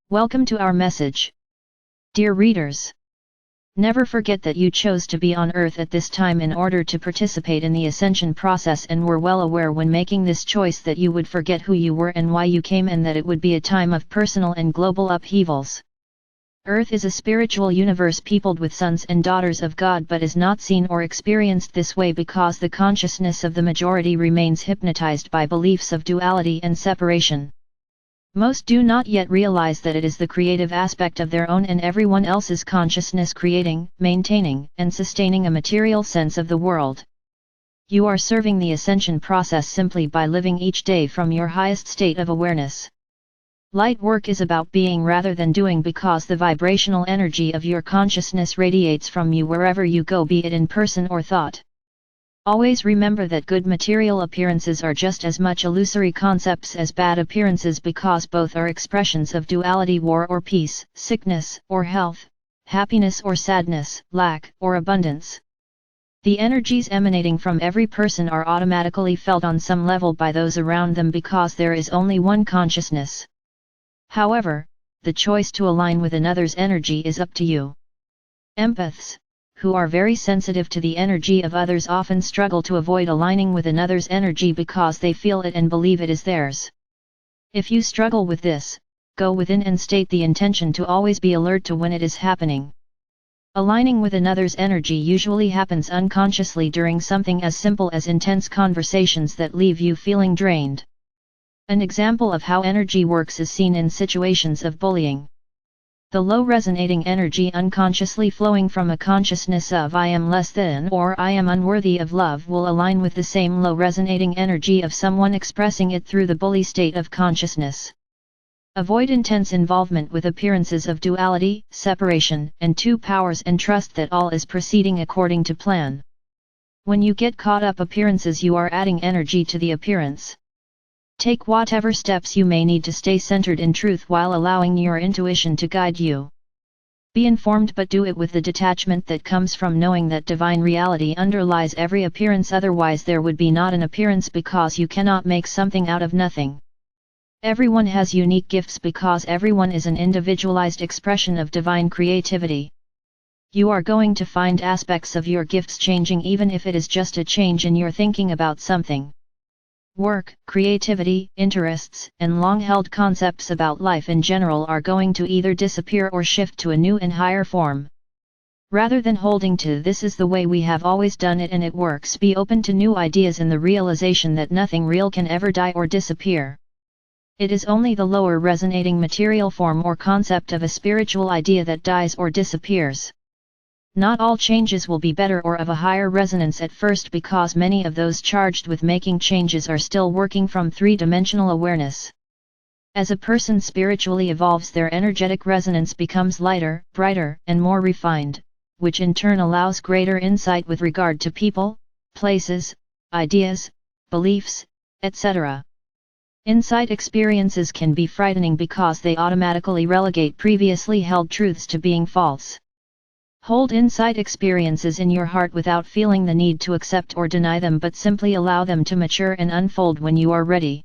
Welcome to our message. Dear readers, never forget that you chose to be on earth at this time in order to participate in the ascension process, and were well aware when making this choice that you would forget who you were and why you came, and that it would be a time of personal and global upheavals. Earth is a spiritual universe peopled with sons and daughters of God, but is not seen or experienced this way because the consciousness of the majority remains hypnotized by beliefs of duality and separation. Most do not yet realize that it is the creative aspect of their own and everyone else's consciousness creating, maintaining, and sustaining a material sense of the world. You are serving the ascension process simply by living each day from your highest state of awareness. Light work is about being rather than doing, because the vibrational energy of your consciousness radiates from you wherever you go, be it in person or thought. Always remember that good material appearances are just as much illusory concepts as bad appearances, because both are expressions of duality: war or peace, sickness or health, happiness or sadness, lack or abundance. The energies emanating from every person are automatically felt on some level by those around them, because there is only one consciousness. However, the choice to align with another's energy is up to you. Empaths, who are very sensitive to the energy of others, often struggle to avoid aligning with another's energy because they feel it and believe it is theirs. If you struggle with this, go within and state the intention to always be alert to when it is happening. Aligning with another's energy usually happens unconsciously during something as simple as intense conversations that leave you feeling drained. An example of how energy works is seen in situations of bullying. The low resonating energy unconsciously flowing from a consciousness of I am less than or I am unworthy of love will align with the same low resonating energy of someone expressing it through the bully state of consciousness. Avoid intense involvement with appearances of duality, separation, and two powers, and trust that all is proceeding according to plan. When you get caught up appearances, you are adding energy to the appearance. Take whatever steps you may need to stay centered in truth while allowing your intuition to guide you. Be informed, but do it with the detachment that comes from knowing that divine reality underlies every appearance, otherwise there would be not an appearance, because you cannot make something out of nothing. Everyone has unique gifts because everyone is an individualized expression of divine creativity. You are going to find aspects of your gifts changing, even if it is just a change in your thinking about something. Work, creativity, interests, and long-held concepts about life in general are going to either disappear or shift to a new and higher form. Rather than holding to "this is the way we have always done it and it works," be open to new ideas and the realization that nothing real can ever die or disappear. It is only the lower resonating material form or concept of a spiritual idea that dies or disappears. Not all changes will be better or of a higher resonance at first, because many of those charged with making changes are still working from three-dimensional awareness. As a person spiritually evolves, their energetic resonance becomes lighter, brighter, and more refined, which in turn allows greater insight with regard to people, places, ideas, beliefs, etc. Insight experiences can be frightening because they automatically relegate previously held truths to being false. Hold insight experiences in your heart without feeling the need to accept or deny them, but simply allow them to mature and unfold when you are ready.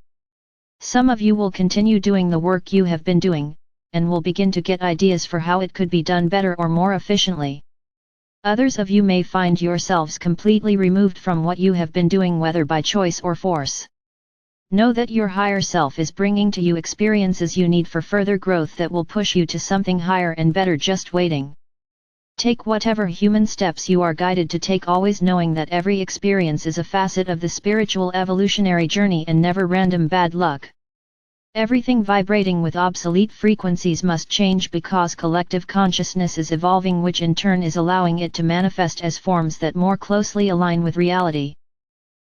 Some of you will continue doing the work you have been doing, and will begin to get ideas for how it could be done better or more efficiently. Others of you may find yourselves completely removed from what you have been doing, whether by choice or force. Know that your higher self is bringing to you experiences you need for further growth that will push you to something higher and better, just waiting. Take whatever human steps you are guided to take, always knowing that every experience is a facet of the spiritual evolutionary journey and never random bad luck. Everything vibrating with obsolete frequencies must change because collective consciousness is evolving, which in turn is allowing it to manifest as forms that more closely align with reality.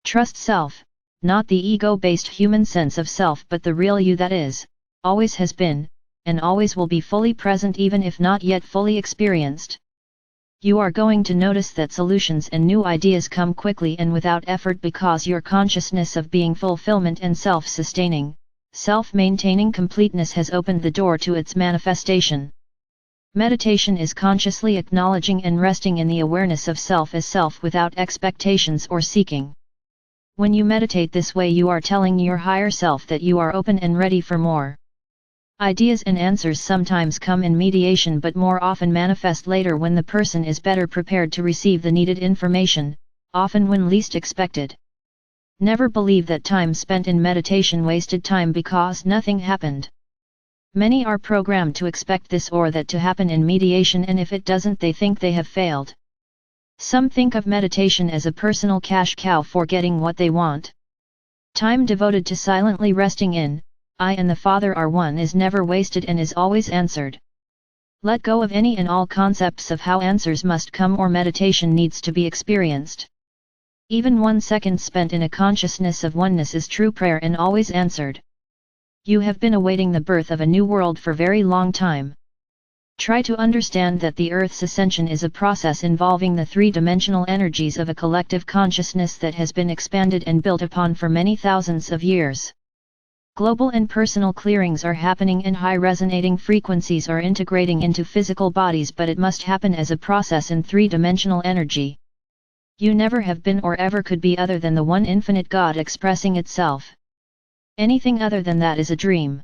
Trust self, not the ego-based human sense of self, but the real you that is, always has been, and always will be fully present, even if not yet fully experienced. You are going to notice that solutions and new ideas come quickly and without effort, because your consciousness of being fulfillment and self-sustaining, self-maintaining completeness has opened the door to its manifestation. Meditation is consciously acknowledging and resting in the awareness of self as self without expectations or seeking. When you meditate this way, you are telling your higher self that you are open and ready for more. Ideas and answers sometimes come in mediation but more often manifest later when the person is better prepared to receive the needed information, often when least expected. Never believe that time spent in meditation wasted time because nothing happened. Many are programmed to expect this or that to happen in mediation, and if it doesn't they think they have failed. Some think of meditation as a personal cash cow for getting what they want. Time devoted to silently resting in, I and the Father are one is never wasted and is always answered. Let go of any and all concepts of how answers must come or meditation needs to be experienced. Even 1 second spent in a consciousness of oneness is true prayer and always answered. You have been awaiting the birth of a new world for very long time. Try to understand that the Earth's ascension is a process involving the three-dimensional energies of a collective consciousness that has been expanded and built upon for many thousands of years. Global and personal clearings are happening and high resonating frequencies are integrating into physical bodies, but it must happen as a process in three-dimensional energy. You never have been or ever could be other than the one infinite God expressing itself. Anything other than that is a dream.